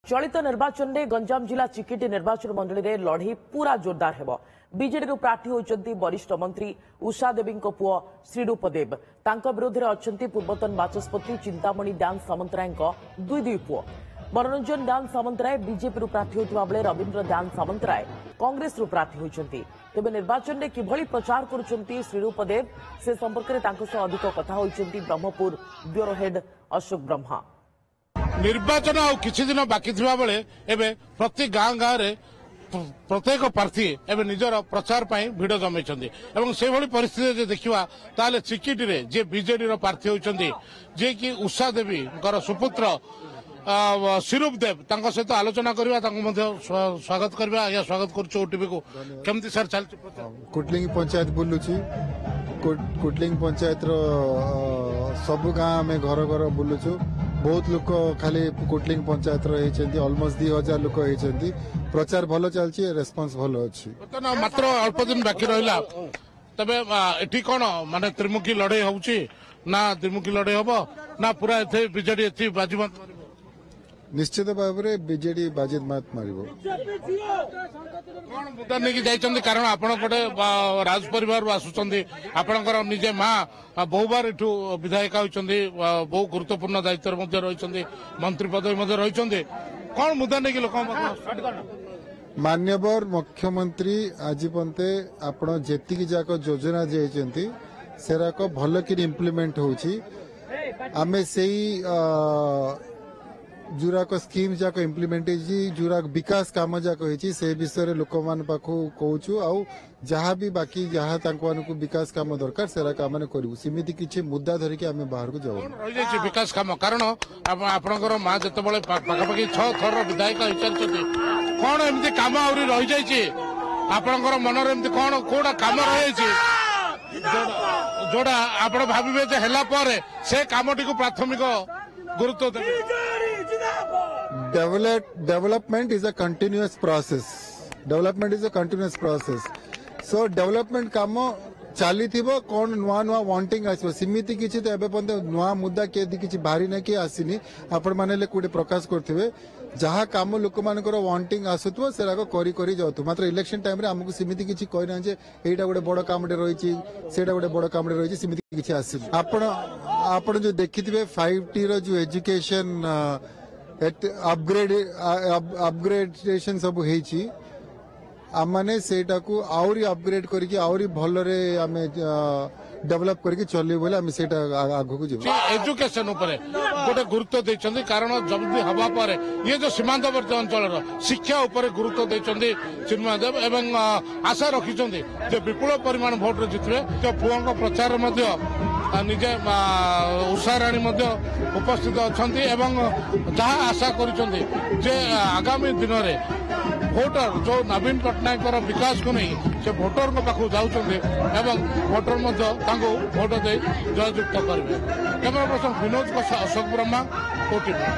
चलित निर्वाचन में गंजाम जिला चिकिटी निर्वाचन मंडली में लड़ई पूरा जोरदार हेब। बीजेडी प्रार्थी होती वरिष्ठ मंत्री उषा देवी पुओ श्रीरूप देव। विरोध में अच्छा पूर्वतन बाचस्पति चिंतामणि दान सामंतराय दुई पुओ। मनोरंजन दान सामंतराय बीजेपी प्रार्थी होता बेले रवीन्द्र दान सामंतराय कांग्रेस प्रार्थी होती। तेज निर्वाचन में किभली प्रचार करुछंती श्रीरूप देव से संपर्क में अधिक कथा होती ब्रह्मपुर ब्यूरो हेड अशोक ब्रह्मा। निर्वाचन आ किछि दिन बाकी थिबा बेले एबे प्रति गाँ गाँ रे प्रत्येक प्रार्थी एबे निजर प्रचार पई भिड जमैछन्ती एवं से भली परिस्थिति जे देखिवा ताले चिकिटी रे जे बीजेडी रो प्रार्थी होइछन्ती जे कि उषा देवी कर सुपुत्र श्रीरूप देव तांको सहित आलोचना करबा तांको मध्ये स्वागत करबा या स्वागत करछु ओटीवी को केमती सर चलछि प्रचार। कुटलिंग पंचायत बुलुछि कुटलिंग पंचायत रो सब गाँ में घर घर बुलुछु। बहुत लोक खाली कुटलिंग पंचायत रही ऑलमोस्ट 2000 लोक होती। प्रचार भल चलछि रेस्पॉन्स भल अछि। मात्र अल्प दिन बाकी रहिला तबे एठी कोन माने त्रिमुखी लड़ाई होउछि ना त्रिमुखी लड़ाई होबो ना पूरा एथे बीजेडी एथि बाजीमात मारिबो। निश्चित भाव में बीजेडी बाजीमात मारिबो। कोन मुद्दा नेकी जाइछन्ती कारण आपण कोटे राज परिवार आसुछन्ती आपणकर निजे मां बहुबार एठू विधायक होइछन्ती बहु गुरुत्वपूर्ण दायित्व मध्ये रहिछन्ती मंत्री पद मध्ये रहिछन्ती कोन मुद्दा नेकी लोक मान्यवर मुख्यमंत्री आज पंते आपण जेतिकी जाक योजना जेचन्ती सेराक भल कि इम्प्लीमेंट होउछि। आमे सेही जुराक स्कीम जाक इम्प्लीमेंट जुराक विकास काम जाक होइछि से विषय लोक मान पाखु कहूछु आउ जहाँ भी बाकी जहाँ तांको विकास काम दरकार सेरा काम माने करू सिमिति किछि मुद्दा धरिके आमे बाहर को जाऊ रहि जाय विकास काम कारण आपनकर मां जते बळे पाखापाखि 6 थर विधायक हिसाबछथि कोन एमति काम आउरी रहि जाय छि आपनकर मन रे एमति कोन कोडा काम रहि छि जोडा आपण भाबिबे जे हेला पारे से कामटी को प्राथमिक गुरुत्व देबे। Development is a continuous process. Development is a continuous process. So development काम चाली थिबो कोन नुआ नुआ वांटिंग आसबो सिमिति किछि त एबे पंते नुआ मुद्दा के किछि भारी न कि आसीनी आपण मानेले कोडे प्रकाश करथिबे जहा काम लोक मानकर वांटिंग आसुतबो सेराको करी करी जाउतु। मात्र इलेक्शन टाइम रे हमकु सिमिति किछि कहि ना जे एटा गोटे बड़ कामडे रहिछि सेटा गोटे बड़ कामडे रहिछि सिमिति किछि आसी आपण जो देखिथिबे 5T रो जो एजुकेशन अपग्रेडेशन सब होइछि आमने सेटा को आउरी अपग्रेड करके आउरी भलरे आमे डेवलप करके चले बोले आमे सेटा आगु को जेबो। एजुकेशन ऊपर गोटे गुरुत्व दैछन्ती कारण जल्दी हवा पर ये जो सीमांतवर्ती अंचल शिक्षा ऊपर गुरुत्व दैछन्ती चिन्मय देव एवं आशा रखिछन्ती जे विपुल परिमाण भोट रे जितबे तो पुओंको प्रचार मध्ये निजे उषा राणी उपस्थित अच्छा जहाँ आशा करिसेंती जे आगामी दिन में भोटर जो नवीन पट्टनायक विकास को नहीं से भोटर को पाखु जाउछन्ती एवं भोटर भोट दे जययुक्त करेंगे। Camera person Vinod Ashok Brahma OTV.